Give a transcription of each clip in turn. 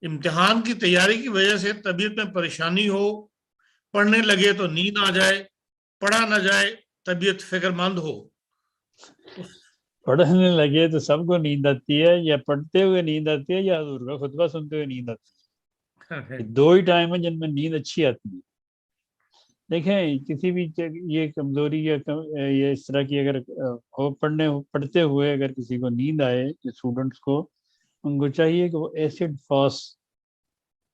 امتحان کی تیاری کی وجہ سے طبیعت میں پریشانی ہو، پڑھنے لگے تو نیند آ جائے، پڑھا نہ جائے طبیعت فکر مند ہو. پڑھنے لگے تو سب کو نیند آتی ہے، یا پڑھتے ہوئے نیند آتی ہے، یا حضور کا خطبہ سنتے ہوئے نیند آتی ہے. یہ دو ہی ٹائم ہیں جن میں نیند اچھی آتی ہے. دیکھیں کسی بھی یہ کمزوری یا اس طرح کی اگر پڑھتے ہوئے اگر کسی کو نیند آئے، اسٹوڈنٹس کو، ان کو چاہیے کہ وہ ایسڈ فاسٹ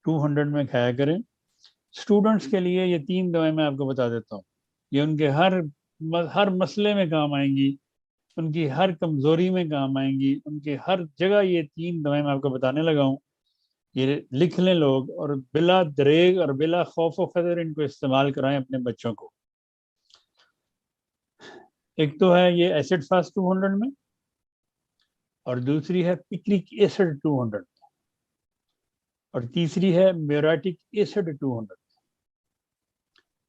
200 میں کھایا کریں. اسٹوڈنٹس کے لیے یہ 3 دوائیں میں آپ کو بتا دیتا ہوں، یہ ان کے ہر مسئلے میں کام آئیں گی، ان کی ہر کمزوری میں کام آئیں گی، ان کی ہر جگہ یہ 3 دوائیں میں آپ کو بتانے لگا ہوں. یہ لکھ لیں لوگ، اور بلا دریغ اور بلا خوف و خطر ان کو استعمال کرائیں اپنے بچوں کو. ایک تو ہے یہ ایسڈ فاسٹ 200 میں، اور دوسری ہے پکرک ایسڈ 200، اور تیسری ہے میوریٹک ایسڈ 200.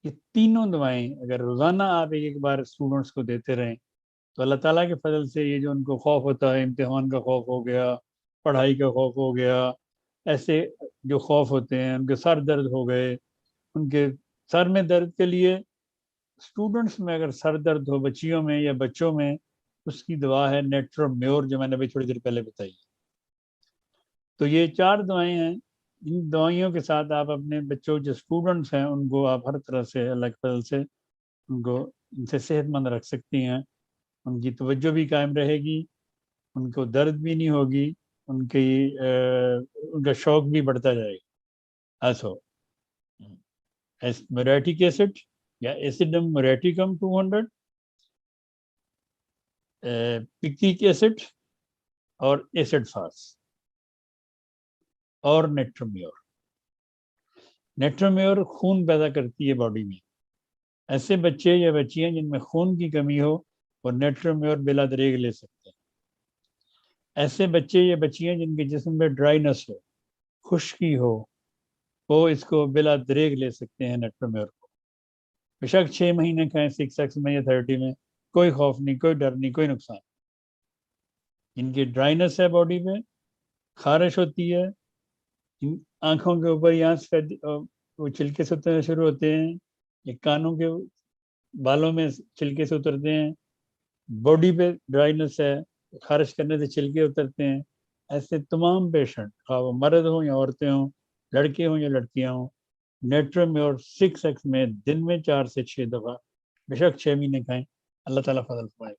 یہ تینوں دوائیں اگر روزانہ آپ ایک بار اسٹوڈنٹس کو دیتے رہیں تو اللہ تعالیٰ کے فضل سے یہ جو ان کو خوف ہوتا ہے، امتحان کا خوف ہو گیا، پڑھائی کا خوف ہو گیا، ایسے جو خوف ہوتے ہیں، ان کے سر درد ہو گئے، ان کے سر میں درد کے لیے اسٹوڈنٹس میں اگر سر درد ہو بچیوں میں یا بچوں میں، اس کی دوا ہے نیٹرومیور، جو میں نے ابھی تھوڑی دیر پہلے بتائی. تو یہ 4 دوائیں ہیں. ان دوائیوں کے ساتھ آپ اپنے بچوں جو اسٹوڈنٹس ہیں ان کو آپ ہر طرح سے اللہ کے فضل سے ان کو ان سے صحت مند رکھ سکتی ہیں. ان کی توجہ بھی قائم رہے گی، ان کو درد بھی نہیں ہوگی، ان کا شوق بھی بڑھتا جائے گا. میوریٹک ایسڈ یا ایسیڈم میوریٹیکم 200، پکٹک ایسڈ اور ایسڈ فاس، اور نیٹرومیور خون پیدا کرتی ہے باڈی میں. ایسے بچے یا بچیاں جن میں خون کی کمی ہو وہ نیٹرومیور بلا دریغ لے سکتے ہیں. ایسے بچے یا بچیاں جن کے جسم میں ڈرائنس ہو، خشکی ہو، وہ اس کو بلا دریغ لے سکتے ہیں نیٹرومیور کو. بے شک 6 مہینے کھائیں، 6x میں یا 30 میں، کوئی خوف نہیں، کوئی ڈر نہیں، کوئی نقصان. ان کی ڈرائنس ہے باڈی میں، خارش ہوتی ہے، آنکھوں کے اوپر یہاں سے وہ چھلکے سے اترنے شروع ہوتے ہیں، یہ کانوں کے بالوں میں چھلکے سے اترتے ہیں، باڈی پہ ڈرائنس ہے، خارش کرنے سے چھلکے اترتے ہیں. ایسے تمام پیشنٹ، خواہ وہ مرد ہوں یا عورتیں ہوں، لڑکے ہوں یا لڑکیاں ہوں، نیٹرومیور 6x میں دن میں 4 سے 6 دفعہ بے شک 6 مہینے کھائیں. اللہ تعالیٰ فضل فرمائے.